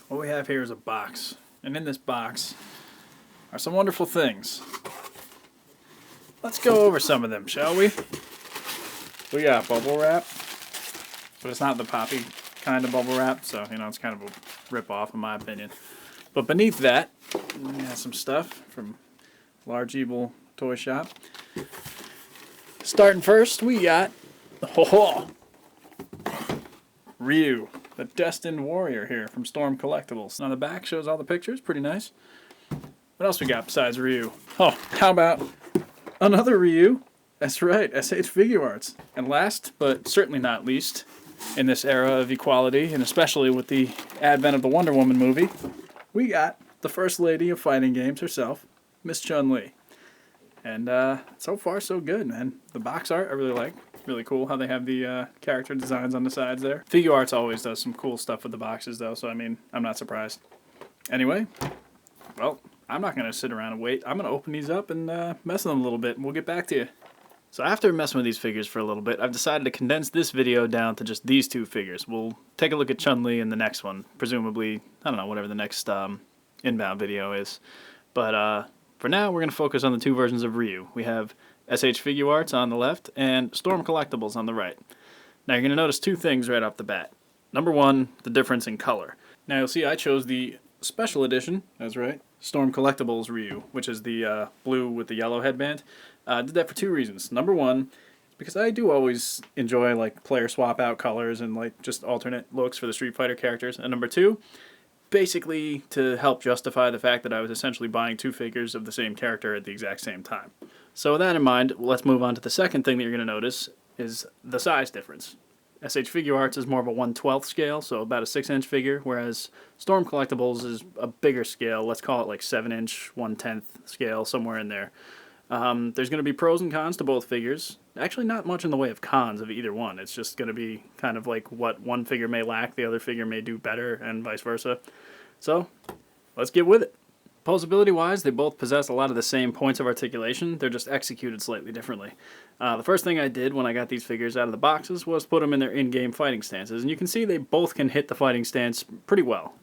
what we have here is a box. And in this box are some wonderful things. Let's go over some of them, shall we? We got bubble wrap, but it's not the poppy kind of bubble wrap, so, you know, it's kind of a rip-off in my opinion. But beneath that, we got some stuff from Large Evil Toy Shop. Starting first, we got RYU, the Destined Warrior here from Storm Collectibles. On the back shows all the pictures, pretty nice. What else we got besides RYU? Oh, how about another RYU? That's right, SH Figuarts. And last, but certainly not least, in this era of equality, and especially with the advent of the Wonder Woman movie, we got the First Lady of Fighting Games herself, Miss Chun-Li. And so far, so good, man. The box art I really like. Really cool how they have the character designs on the sides there. Figuarts always does some cool stuff with the boxes, though, so I mean, I'm not surprised. Anyway, well, I'm not going to sit around and wait. I'm going to open these up and mess with them a little bit, and we'll get back to you. So after messing with these figures for a little bit, I've decided to condense this video down to just these two figures. We'll take a look at Chun-Li in the next one, presumably, I don't know, whatever the next inbound video is. But for now, we're going to focus on the two versions of RYU. We have SH Figuarts on the left and Storm Collectibles on the right. Now you're going to notice two things right off the bat. Number one, the difference in color. Now you'll see I chose the special edition, that's right, Storm Collectibles RYU, which is the blue with the yellow headband. I did that for two reasons. Number one, because I do always enjoy like player swap out colors and like just alternate looks for the Street Fighter characters. And number two, basically to help justify the fact that I was essentially buying two figures of the same character at the exact same time. So with that in mind, let's move on to the second thing that you're going to notice is the size difference. SH Figuarts is more of a 1/12 scale, so about a 6-inch figure, whereas Storm Collectibles is a bigger scale, let's call it like 7-inch, 1/10 scale, somewhere in there. There's going to be pros and cons to both figures. Actually, not much in the way of cons of either one. It's just going to be kind of like what one figure may lack, the other figure may do better, and vice versa. So, let's get with it. Posability-wise, they both possess a lot of the same points of articulation. They're just executed slightly differently. The first thing I did when I got these figures out of the boxes was put them in their in-game fighting stances. And you can see they both can hit the fighting stance pretty well.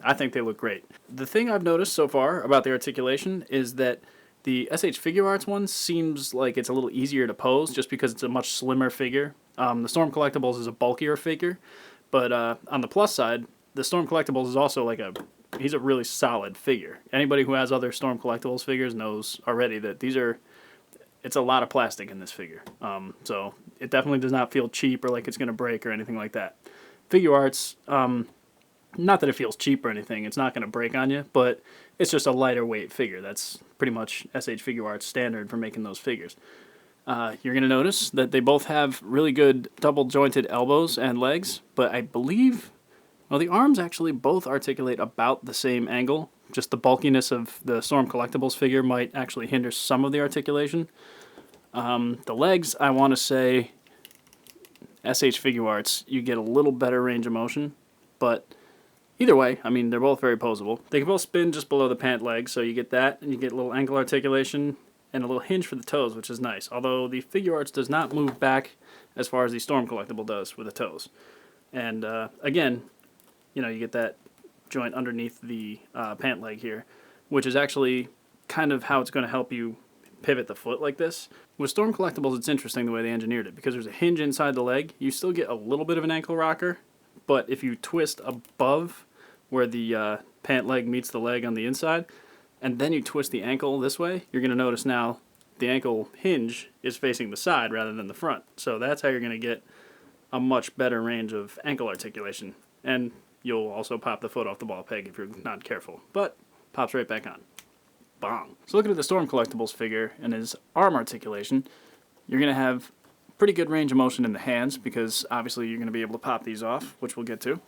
I think they look great. The thing I've noticed so far about the articulation is that the SH Figuarts one seems like it's a little easier to pose just because it's a much slimmer figure. The Storm Collectibles is a bulkier figure. But on the plus side, the Storm Collectibles is also like he's a really solid figure. Anybody who has other Storm Collectibles figures knows already that it's a lot of plastic in this figure. So it definitely does not feel cheap or like it's going to break or anything like that. Figuarts, not that it feels cheap or anything, it's not going to break on you, but it's just a lighter weight figure. That's pretty much SH Figuarts standard for making those figures. You're going to notice that they both have really good double jointed elbows and legs, but I believe, well, the arms actually both articulate about the same angle. Just the bulkiness of the Storm Collectibles figure might actually hinder some of the articulation. The legs, I want to say, SH Figuarts, you get a little better range of motion, but either way, I mean, they're both very posable. They can both spin just below the pant leg, so you get that, and you get a little ankle articulation and a little hinge for the toes, which is nice. Although the Figuarts does not move back as far as the Storm Collectible does with the toes. And again, you know, you get that joint underneath the pant leg here, which is actually kind of how it's going to help you pivot the foot like this. With Storm Collectibles, it's interesting the way they engineered it, because there's a hinge inside the leg. You still get a little bit of an ankle rocker, but if you twist above where the pant leg meets the leg on the inside, and then you twist the ankle this way, you're going to notice now the ankle hinge is facing the side rather than the front. So that's how you're going to get a much better range of ankle articulation. And you'll also pop the foot off the ball peg if you're not careful. But pops right back on. Bong. So looking at the Storm Collectibles figure and his arm articulation, you're going to have pretty good range of motion in the hands, because obviously you're going to be able to pop these off, which we'll get to.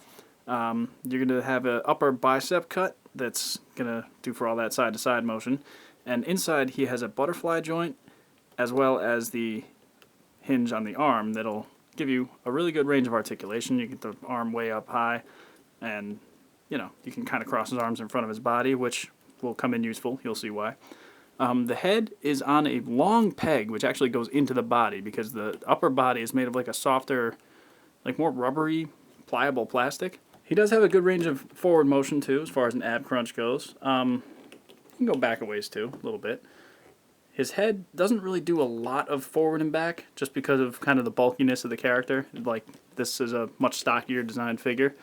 You're going to have an upper bicep cut that's going to do for all that side-to-side motion. And inside he has a butterfly joint as well as the hinge on the arm that'll give you a really good range of articulation. You get the arm way up high, and you know, you can kind of cross his arms in front of his body, which will come in useful. You'll see why. The head is on a long peg, which actually goes into the body, because the upper body is made of like a softer, like more rubbery, pliable plastic. He does have a good range of forward motion too, as far as an ab crunch goes. You can go back a ways too, a little bit. His head doesn't really do a lot of forward and back, just because of kind of the bulkiness of the character. Like, this is a much stockier designed figure.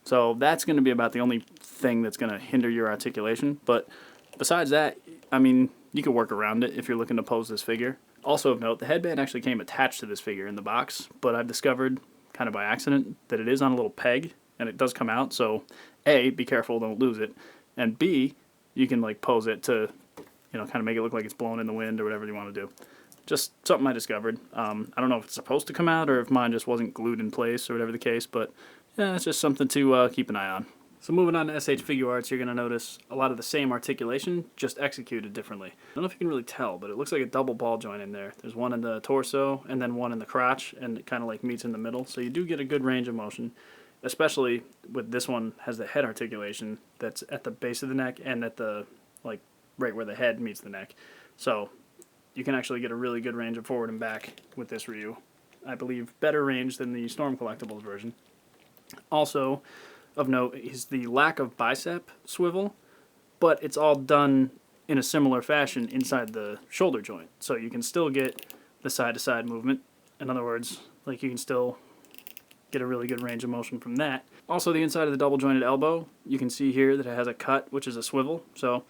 So that's going to be about the only thing that's going to hinder your articulation. But besides that, I mean, you can work around it if you're looking to pose this figure. Also of note, the headband actually came attached to this figure in the box, but I've discovered, kind of by accident, that it is on a little peg, and it does come out. So A, be careful, don't lose it. And B, you can like pose it to, you know, kind of make it look like it's blown in the wind or whatever you want to do. Just something I discovered. I don't know if it's supposed to come out or if mine just wasn't glued in place or whatever the case, but yeah, it's just something to keep an eye on. So moving on to SH Figuarts, you're going to notice a lot of the same articulation, just executed differently. I don't know if you can really tell, but it looks like a double ball joint in there. There's one in the torso and then one in the crotch, and it kind of like meets in the middle. So you do get a good range of motion, especially with this one has the head articulation that's at the base of the neck and at the, like, right where the head meets the neck. So you can actually get a really good range of forward and back with this RYU. I believe better range than the Storm Collectibles version. Also, of note is the lack of bicep swivel, but it's all done in a similar fashion inside the shoulder joint. So you can still get the side-to-side movement. In other words, like you can still get a really good range of motion from that. Also, the inside of the double-jointed elbow, you can see here that it has a cut, which is a swivel. So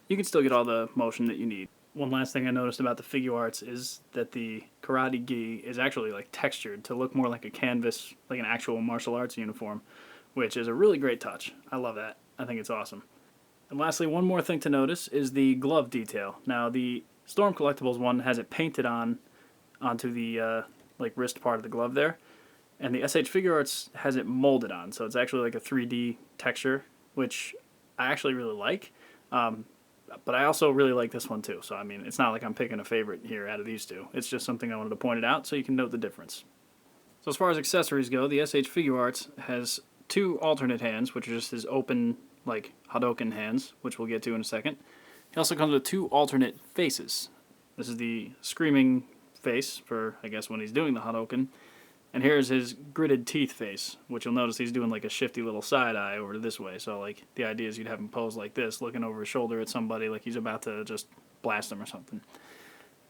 you can still get all the motion that you need. One last thing I noticed about the Figuarts is that the karate gi is actually like textured to look more like a canvas, like an actual martial arts uniform, which is a really great touch. I love that. I think it's awesome. And lastly, one more thing to notice is the glove detail. Now, the Storm Collectibles one has it painted onto the like wrist part of the glove there, and the SH Figuarts has it molded on, so it's actually like a 3D texture, which I actually really like. But I also really like this one too, so I mean, it's not like I'm picking a favorite here out of these two. It's just something I wanted to point it out so you can note the difference. So as far as accessories go, the SH Figuarts has two alternate hands, which are just his open, like, Hadoken hands, which we'll get to in a second. He also comes with two alternate faces. This is the screaming face for, I guess, when he's doing the Hadoken. And here's his gritted teeth face, which you'll notice he's doing like a shifty little side eye over this way. So, like, the idea is you'd have him pose like this, looking over his shoulder at somebody like he's about to just blast them or something.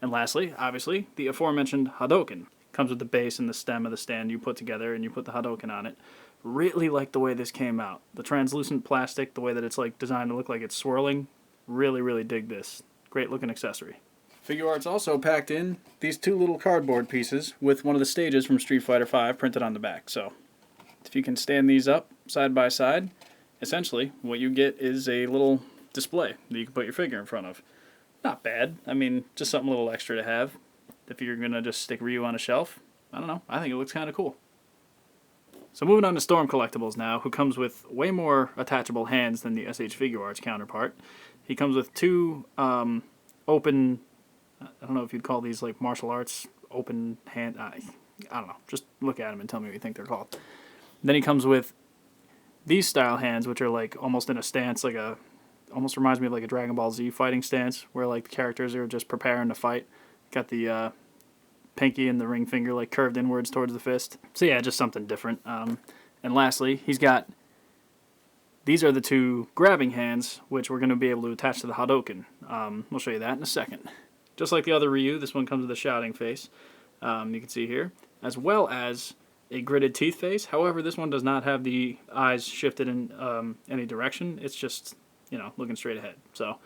And lastly, obviously, the aforementioned Hadoken. Comes with the base and the stem of the stand you put together, and you put the Hadoken on it. Really like the way this came out. The translucent plastic, the way that it's like designed to look like it's swirling. Really, really dig this. Great looking accessory. Figuarts also packed in these two little cardboard pieces with one of the stages from Street Fighter V printed on the back. So if you can stand these up side by side, essentially what you get is a little display that you can put your figure in front of. Not bad. I mean, just something a little extra to have. If you're going to just stick RYU on a shelf, I don't know. I think it looks kind of cool. So moving on to Storm Collectibles now, who comes with way more attachable hands than the SH Figuarts counterpart. He comes with two open, I don't know if you'd call these like martial arts open hand, I don't know. Just look at them and tell me what you think they're called. Then he comes with these style hands, which are like almost in a stance, like a, almost reminds me of like a Dragon Ball Z fighting stance, where like the characters are just preparing to fight. Got the pinky and the ring finger like curved inwards towards the fist. So yeah, just something different. And lastly, he's got, these are the two grabbing hands, which we're going to be able to attach to the Hadoken. We'll show you that in a second. Just like the other RYU, this one comes with a shouting face, you can see here, as well as a gritted teeth face. However, this one does not have the eyes shifted in any direction. It's just, you know, looking straight ahead. So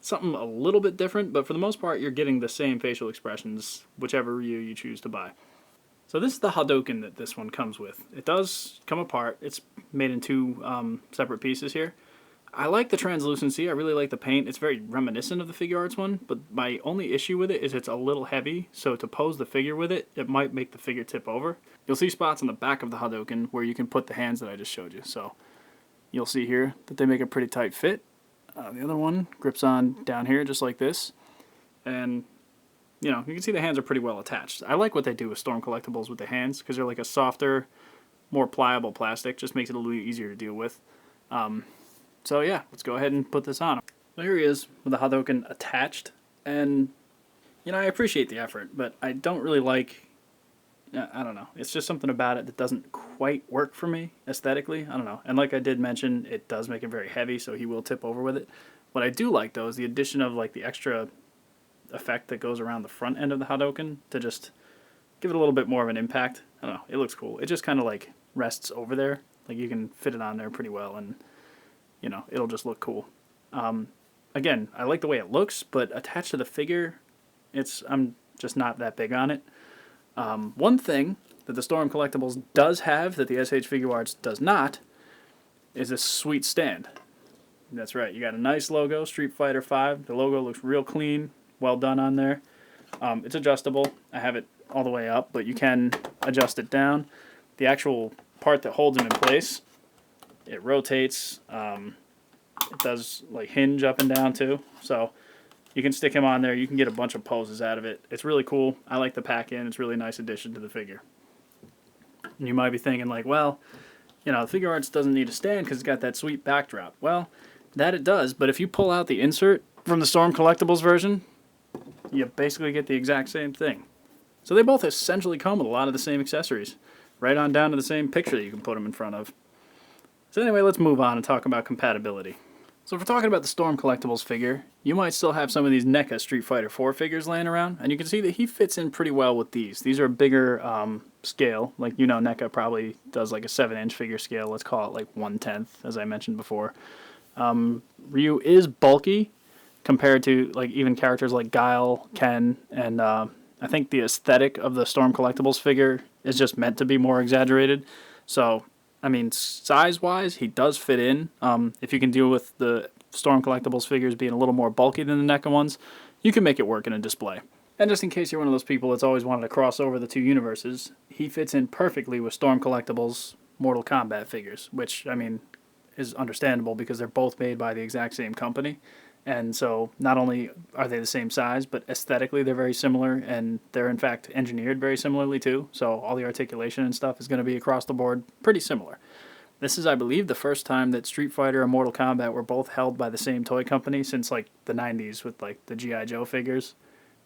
something a little bit different, but for the most part, you're getting the same facial expressions, whichever RYU you choose to buy. So this is the Hadoken that this one comes with. It does come apart. It's made in two separate pieces here. I like the translucency. I really like the paint. It's very reminiscent of the Figuarts one, but my only issue with it is it's a little heavy, so to pose the figure with it, it might make the figure tip over. You'll see spots on the back of the Hadoken where you can put the hands that I just showed you. So you'll see here that they make a pretty tight fit. The other one grips on down here just like this, and you know, you can see the hands are pretty well attached. I like what they do with Storm Collectibles with the hands, because they're like a softer, more pliable plastic, just makes it a little easier to deal with. So yeah, let's go ahead and put this on. So here he is with the Hadoken attached, and you know, I appreciate the effort, but I don't really like, I don't know. It's just something about it that doesn't quite work for me aesthetically. I don't know. And like I did mention, it does make it very heavy, so he will tip over with it. What I do like, though, is the addition of like the extra effect that goes around the front end of the Hadouken to just give it a little bit more of an impact. I don't know. It looks cool. It just kind of like rests over there. Like you can fit it on there pretty well, and you know, it'll just look cool. Again, I like the way it looks, but attached to the figure, I'm just not that big on it. One thing that the Storm Collectibles does have that the SH Figuarts does not is a sweet stand. That's right, you got a nice logo, Street Fighter V. The logo looks real clean, well done on there. It's adjustable. I have it all the way up, but you can adjust it down. The actual part that holds him in place, it rotates. It does like hinge up and down too, so you can stick him on there. You can get a bunch of poses out of it. It's really cool. I like the pack-in. It's a really nice addition to the figure. And you might be thinking like, well, you know, the Figuarts doesn't need a stand because it's got that sweet backdrop. Well, that it does, but if you pull out the insert from the Storm Collectibles version, you basically get the exact same thing. So they both essentially come with a lot of the same accessories, right on down to the same picture that you can put them in front of. So anyway, let's move on and talk about compatibility. So if we're talking about the Storm Collectibles figure, you might still have some of these NECA Street Fighter 4 figures laying around, and you can see that he fits in pretty well with these. These are a bigger scale. Like, you know, NECA probably does like a 7-inch figure scale. Let's call it like 1/10, as I mentioned before. RYU is bulky compared to like even characters like Guile, Ken, and I think the aesthetic of the Storm Collectibles figure is just meant to be more exaggerated. So I mean, size-wise, he does fit in. If you can deal with the Storm Collectibles figures being a little more bulky than the NECA ones, you can make it work in a display. And just in case you're one of those people that's always wanted to cross over the two universes, he fits in perfectly with Storm Collectibles' Mortal Kombat figures, which, I mean, is understandable because they're both made by the exact same company. And so not only are they the same size, but aesthetically they're very similar, and they're in fact engineered very similarly too. So all the articulation and stuff is going to be across the board pretty similar. This is, I believe, the first time that Street Fighter and Mortal Kombat were both held by the same toy company since like the 90s with like the G.I. Joe figures,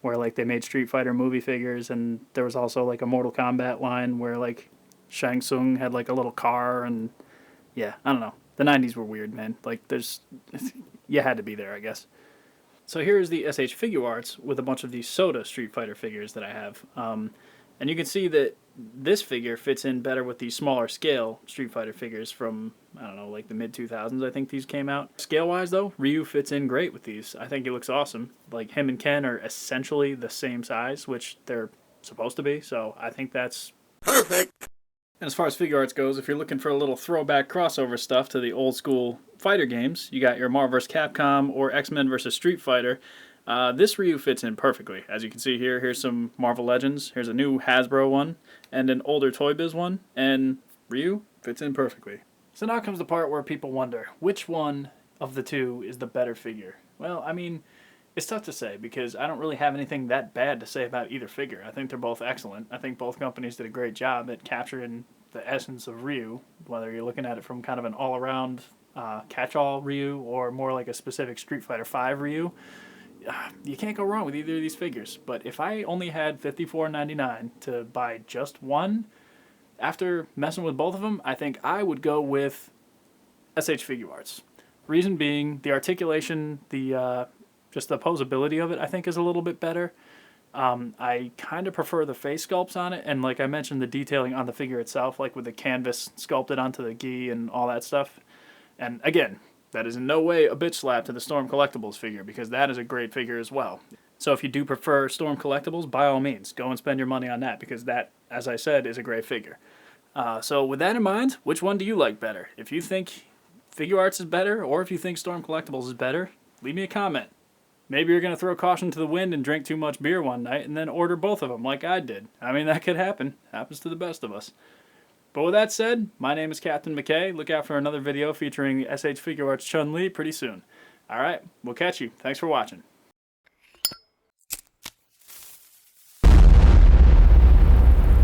where like they made Street Fighter movie figures, and there was also like a Mortal Kombat line where like Shang Tsung had like a little car, and yeah, I don't know. The 90s were weird, man. Like, you had to be there, I guess. So here's the SH Figuarts with a bunch of these Soda Street Fighter figures that I have. And you can see that this figure fits in better with these smaller scale Street Fighter figures from, I don't know, like the mid-2000s, I think these came out. Scale-wise, though, RYU fits in great with these. I think he looks awesome. Like, him and Ken are essentially the same size, which they're supposed to be, so I think that's perfect. And as far as Figuarts goes, if you're looking for a little throwback crossover stuff to the old school fighter games, you got your Marvel vs. Capcom or X-Men vs. Street Fighter. This RYU fits in perfectly. As you can see here, here's some Marvel Legends. Here's a new Hasbro one and an older Toy Biz one, and RYU fits in perfectly. So now comes the part where people wonder, which one of the two is the better figure? Well, I mean, it's tough to say because I don't really have anything that bad to say about either figure. I think they're both excellent. I think both companies did a great job at capturing the essence of RYU, whether you're looking at it from kind of an all-around catch-all RYU or more like a specific Street Fighter V RYU. You can't go wrong with either of these figures. But if I only had $54.99 to buy just one, after messing with both of them, I think I would go with SH Figuarts. Reason being, the articulation, just the posability of it, I think is a little bit better. I kind of prefer the face sculpts on it, and like I mentioned, the detailing on the figure itself, like with the canvas sculpted onto the gi and all that stuff. And again, that is in no way a bitch slap to the Storm Collectibles figure, because that is a great figure as well. So if you do prefer Storm Collectibles, by all means, go and spend your money on that, because that, as I said, is a great figure. So with that in mind, which one do you like better? If you think Figuarts is better, or if you think Storm Collectibles is better, leave me a comment. Maybe you're going to throw caution to the wind and drink too much beer one night and then order both of them like I did. I mean, that could happen. Happens to the best of us. But with that said, my name is Captain McKay. Look out for another video featuring SH Figuarts Chun-Li pretty soon. Alright, we'll catch you. Thanks for watching.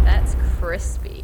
That's crispy.